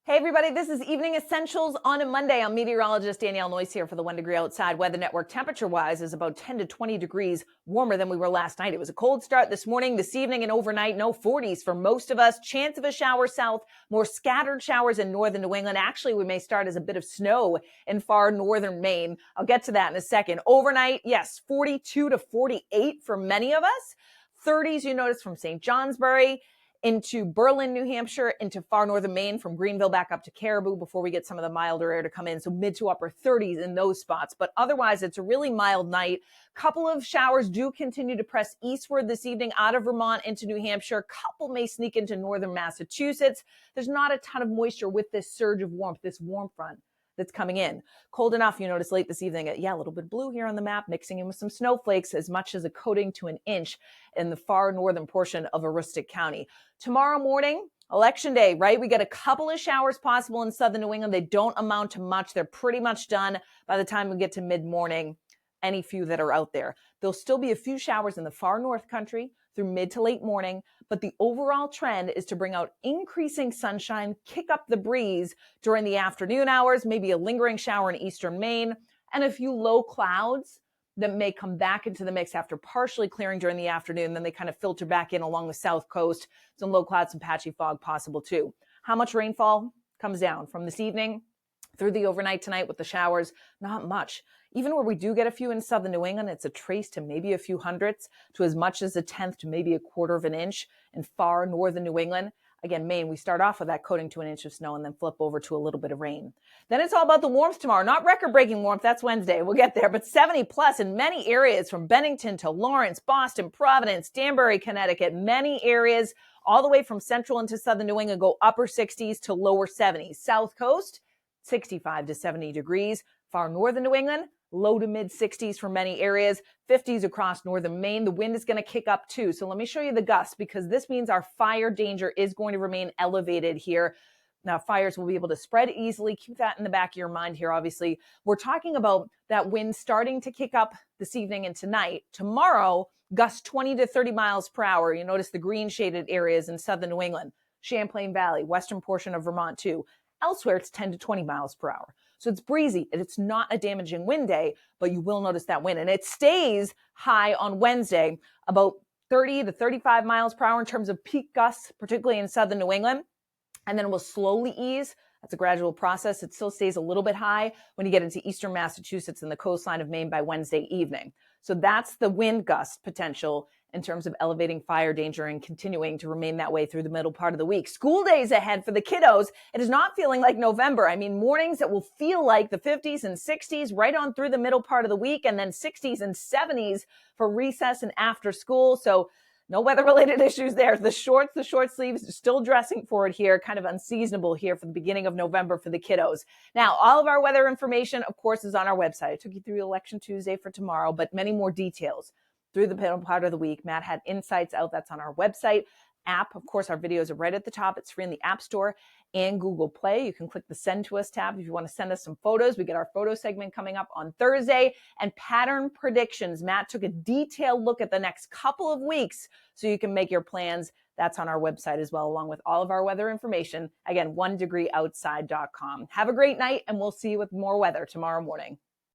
Hey everybody, this is Evening Essentials on a Monday. I'm meteorologist Danielle Noyes here for the 1 degree outside weather network. Temperature-wise is about 10 to 20 degrees warmer than we were last night. It was a cold start this morning, this evening, and overnight. No 40s for most of us. Chance of a shower south, more scattered showers in northern New England. Actually, we may start as a bit of snow in far northern Maine. I'll get to that in a second. Overnight, yes, 42 to 48 for many of us. 30s, you notice, from St. Johnsbury into Berlin, New Hampshire, into far northern Maine, from Greenville back up to Caribou before we get some of the milder air to come in. So mid to upper 30s in those spots. But otherwise, it's a really mild night. Couple of showers do continue to press eastward this evening out of Vermont into New Hampshire. Couple may sneak into northern Massachusetts. There's not a ton of moisture with this surge of warmth, this warm front that's coming in. Cold enough, you notice late this evening, a little bit blue here on the map, mixing in with some snowflakes, as much as a coating to an inch in the far northern portion of Aroostook County. Tomorrow morning, Election Day, right? We get a couple of showers possible in southern New England. They don't amount to much. They're pretty much done by the time we get to mid-morning, any few that are out there. There'll still be a few showers in the far north country through mid to late morning, but the overall trend is to bring out increasing sunshine, kick up the breeze during the afternoon hours, maybe a lingering shower in eastern Maine, and a few low clouds that may come back into the mix after partially clearing during the afternoon. Then they kind of filter back in along the south coast. Some low clouds and patchy fog possible too. How much rainfall comes down from this evening through the overnight tonight with the showers? Not much. Even where we do get a few in southern New England, it's a trace to maybe a few hundredths to as much as a tenth to maybe a quarter of an inch in far northern New England. Again, Maine, we start off with that coating to an inch of snow and then flip over to a little bit of rain. Then it's all about the warmth tomorrow. Not record-breaking warmth, that's Wednesday. We'll get there, but 70 plus in many areas from Bennington to Lawrence, Boston, Providence, Danbury, Connecticut. Many areas all the way from central into southern New England go upper 60s to lower 70s. South coast, 65 to 70 degrees. Far northern New England, low to mid 60s for many areas, 50s across northern Maine. The wind is going to kick up too. So let me show you the gusts, because this means our fire danger is going to remain elevated here. Now, fires will be able to spread easily. Keep that in the back of your mind here, obviously. We're talking about that wind starting to kick up this evening and tonight. Tomorrow, gusts 20 to 30 miles per hour. You notice the green shaded areas in southern New England, Champlain Valley, western portion of Vermont too. Elsewhere, it's 10 to 20 miles per hour. So it's breezy, and it's not a damaging wind day, but you will notice that wind. And it stays high on Wednesday, about 30 to 35 miles per hour in terms of peak gusts, particularly in southern New England. And then it will slowly ease. That's a gradual process. It still stays a little bit high when you get into eastern Massachusetts and the coastline of Maine by Wednesday evening. So that's the wind gust potential in terms of elevating fire danger and continuing to remain that way through the middle part of the week. School days ahead for the kiddos. It is not feeling like November. I mean, mornings that will feel like the 50s and 60s right on through the middle part of the week, and then 60s and 70s for recess and after school. So no weather-related issues there. The short sleeves, still dressing for it here, kind of unseasonable here for the beginning of November for the kiddos. Now, all of our weather information, of course, is on our website. I took you through Election Tuesday for tomorrow, but many more details through the middle part of the week. Matt had insights out. That's on our website. App, of course, our videos are right at the top. It's free in the App Store and Google Play. You can click the Send to Us tab if you want to send us some photos. We get our photo segment coming up on Thursday. And pattern predictions. Matt took a detailed look at the next couple of weeks so you can make your plans. That's on our website as well, along with all of our weather information. Again, 1degreeoutside.com. Have a great night, and we'll see you with more weather tomorrow morning.